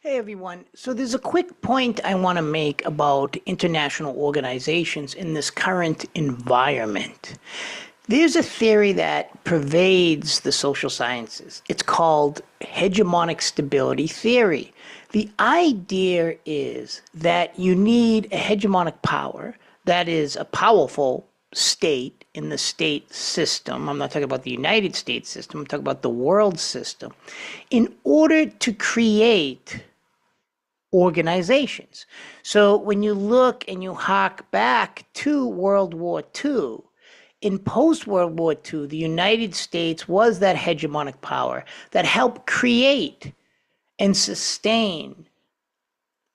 Hey everyone. So there's a quick point I want to make about international organizations in this current environment. There's a theory that pervades the social sciences. It's called hegemonic stability theory. The idea is that you need a hegemonic power, that is, a powerful state in the state system. I'm not talking about the United States system, I'm talking about the world system, in order to create organizations. So when you look and you hark back to World War II, in post World War II, the United States was that hegemonic power that helped create and sustain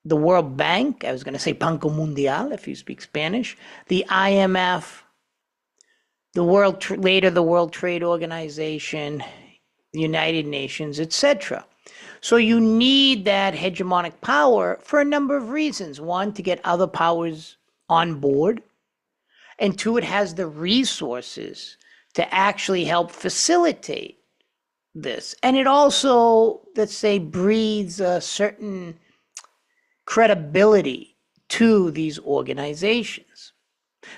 the World Bank. I was going to say Banco Mundial if you speak Spanish, the IMF, later the World Trade Organization, the United Nations, etc. So you need that hegemonic power for a number of reasons. One, to get other powers on board. And two, it has the resources to actually help facilitate this. And it also, let's say, breathes a certain credibility to these organizations.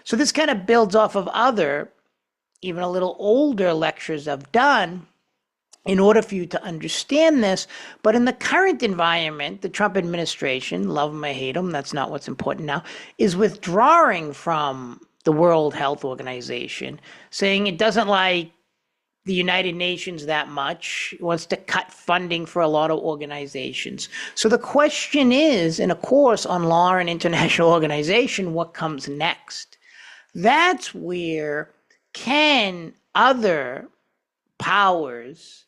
So this kind of builds off of other, even a little older lectures I've done in order for you to understand this. But in the current environment, the Trump administration, love them or hate them, that's not what's important now, is withdrawing from the World Health Organization, saying it doesn't like the United Nations that much. It wants to cut funding for a lot of organizations. So the question is, in a course on law and international organization, what comes next? That's where can other powers,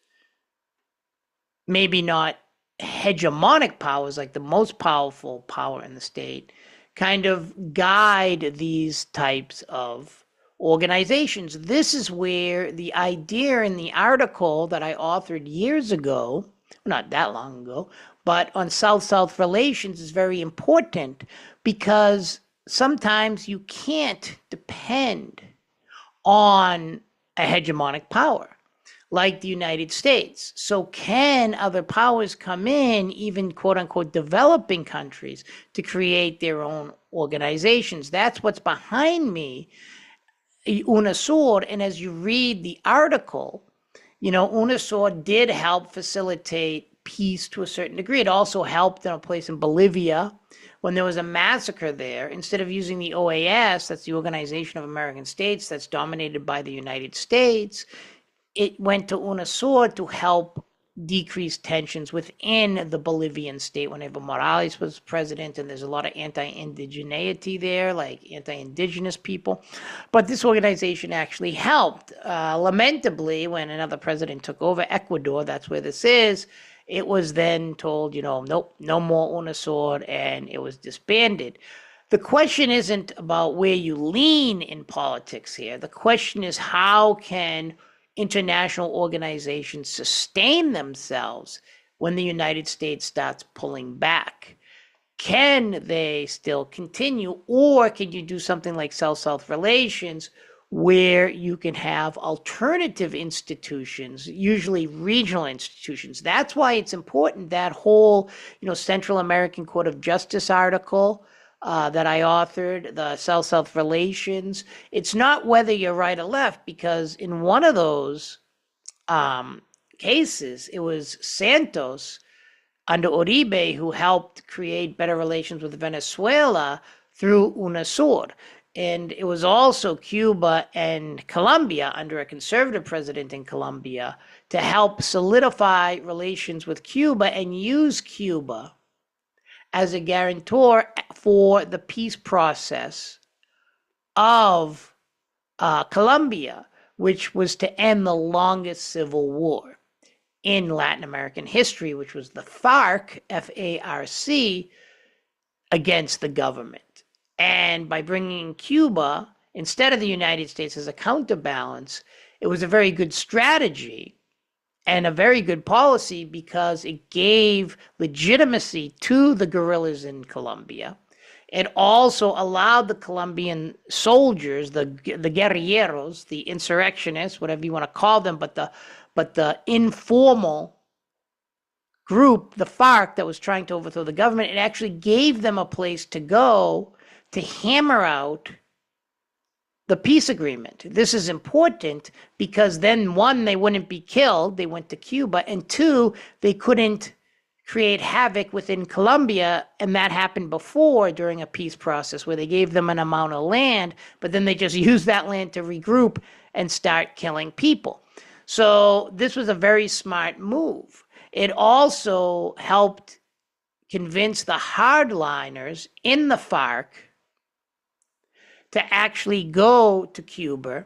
maybe not hegemonic powers like the most powerful power in the state, kind of guide these types of organizations. This is where the idea in the article that I authored years ago, not that long ago, but on South-South relations is very important, because sometimes you can't depend on a hegemonic power like the United States. So can other powers come in, even quote unquote developing countries, to create their own organizations? That's what's behind me, UNASUR. And as you read the article, UNASUR did help facilitate peace to a certain degree. It also helped in a place in Bolivia when there was a massacre there. Instead of using the OAS, that's the Organization of American States, that's dominated by the United States, it went to UNASUR to help decrease tensions within the Bolivian state when Evo Morales was president, and there's a lot of anti-indigeneity there, like anti-indigenous people. But this organization actually helped. Lamentably, when another president took over, Ecuador, that's where this is, it was then told, nope, no more UNASUR, and it was disbanded. The question isn't about where you lean in politics here. The question is, how can international organizations sustain themselves when the United States starts pulling back? Can they still continue, or can you do something like South-South relations, where you can have alternative institutions, usually regional institutions? That's why it's important, that whole, Central American Court of Justice article that I authored, the South-South relations. It's not whether you're right or left, because in one of those cases, it was Santos under Uribe who helped create better relations with Venezuela through UNASUR. And it was also Cuba and Colombia under a conservative president in Colombia to help solidify relations with Cuba and use Cuba as a guarantor for the peace process of Colombia, which was to end the longest civil war in Latin American history, which was the FARC, F-A-R-C, against the government. And by bringing Cuba instead of the United States as a counterbalance, it was a very good strategy and a very good policy, because it gave legitimacy to the guerrillas in Colombia. It also allowed the Colombian soldiers, the guerrilleros, the insurrectionists, whatever you want to call them, but the informal group, the FARC, that was trying to overthrow the government, it actually gave them a place to go to hammer out the peace agreement. This is important because then, one, they wouldn't be killed, they went to Cuba, and two, they couldn't create havoc within Colombia, and that happened before during a peace process where they gave them an amount of land, but then they just used that land to regroup and start killing people. So this was a very smart move. It also helped convince the hardliners in the FARC to actually go to Cuba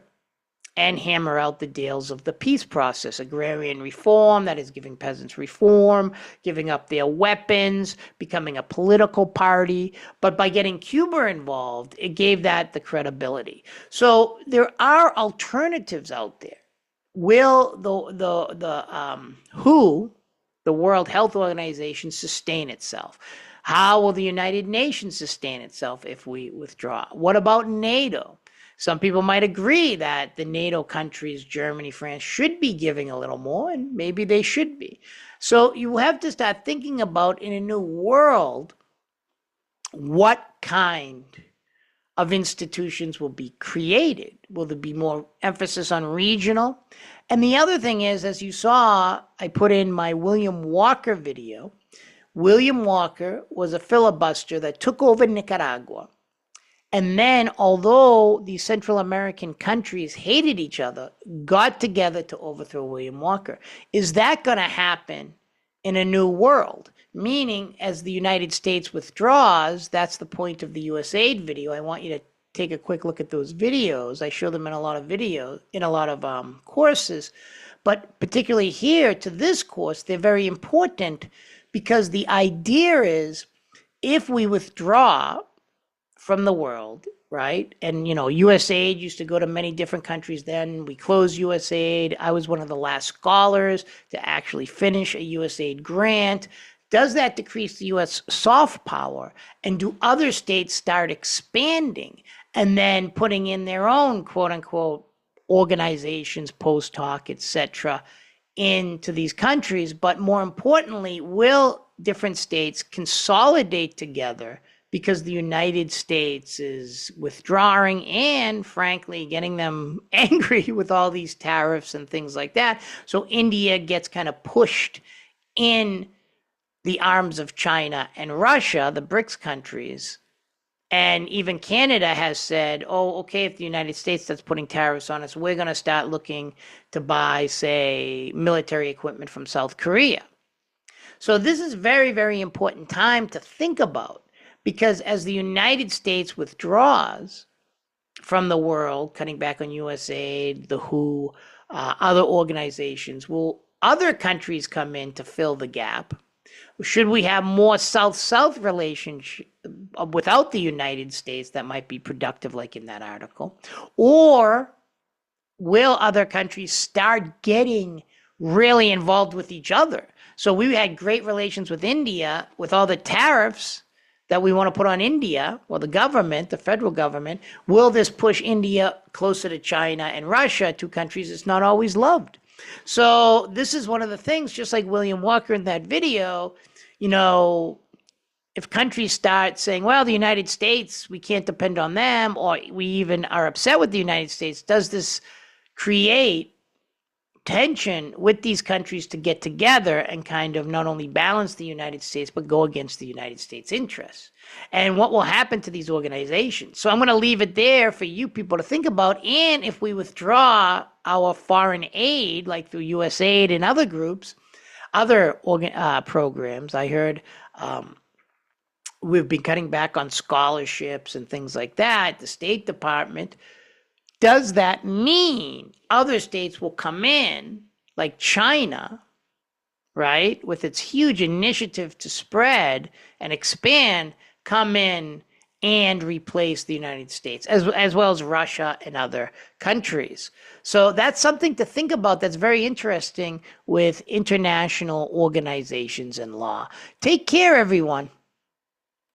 and hammer out the deals of the peace process, agrarian reform, that is giving peasants reform, giving up their weapons, becoming a political party. But by getting Cuba involved, it gave that the credibility. So there are alternatives out there. Will the WHO, the World Health Organization, sustain itself? How will the United Nations sustain itself if we withdraw? What about NATO? Some people might agree that the NATO countries, Germany, France, should be giving a little more, and maybe they should be. So you have to start thinking about, in a new world, what kind of institutions will be created. Will there be more emphasis on regional? And the other thing is, as you saw, I put in my William Walker video. William Walker was a filibuster that took over Nicaragua. And then, although the Central American countries hated each other, got together to overthrow William Walker. Is that going to happen in a new world? Meaning, as the United States withdraws, that's the point of the USAID video. I want you to take a quick look at those videos. I show them in a lot of videos, in a lot of courses. But particularly here, to this course, they're very important because the idea is, if we withdraw from the world, right? And, USAID used to go to many different countries then. We closed USAID. I was one of the last scholars to actually finish a USAID grant. Does that decrease the U.S. soft power? And do other states start expanding and then putting in their own, quote unquote, organizations, post hoc, etc., into these countries? But more importantly, will different states consolidate together because the United States is withdrawing and, frankly, getting them angry with all these tariffs and things like that? So India gets kind of pushed in the arms of China and Russia, the BRICS countries. And even Canada has said, oh, okay, if the United States starts putting tariffs on us, we're going to start looking to buy, say, military equipment from South Korea. So this is very, very important time to think about, because as the United States withdraws from the world, cutting back on USAID, the WHO, other organizations, will other countries come in to fill the gap? Should we have more South-South relationship without the United States that might be productive, like in that article? Or will other countries start getting really involved with each other? So we had great relations with India with all the tariffs that we want to put on India, well, the government, the federal government. Will this push India closer to China and Russia, two countries it's not always loved? So this is one of the things, just like William Walker in that video, if countries start saying, well, the United States, we can't depend on them, or we even are upset with the United States, does this create tension with these countries to get together and kind of not only balance the United States, but go against the United States' interests? And what will happen to these organizations? So I'm going to leave it there for you people to think about. And if we withdraw our foreign aid, like through USAID and other groups, other programs, I heard we've been cutting back on scholarships and things like that, the State Department. Does that mean other states will come in, like China, right, with its huge initiative to spread and expand, come in and replace the United States, as well as Russia and other countries? So that's something to think about that's very interesting with international organizations and law. Take care, everyone.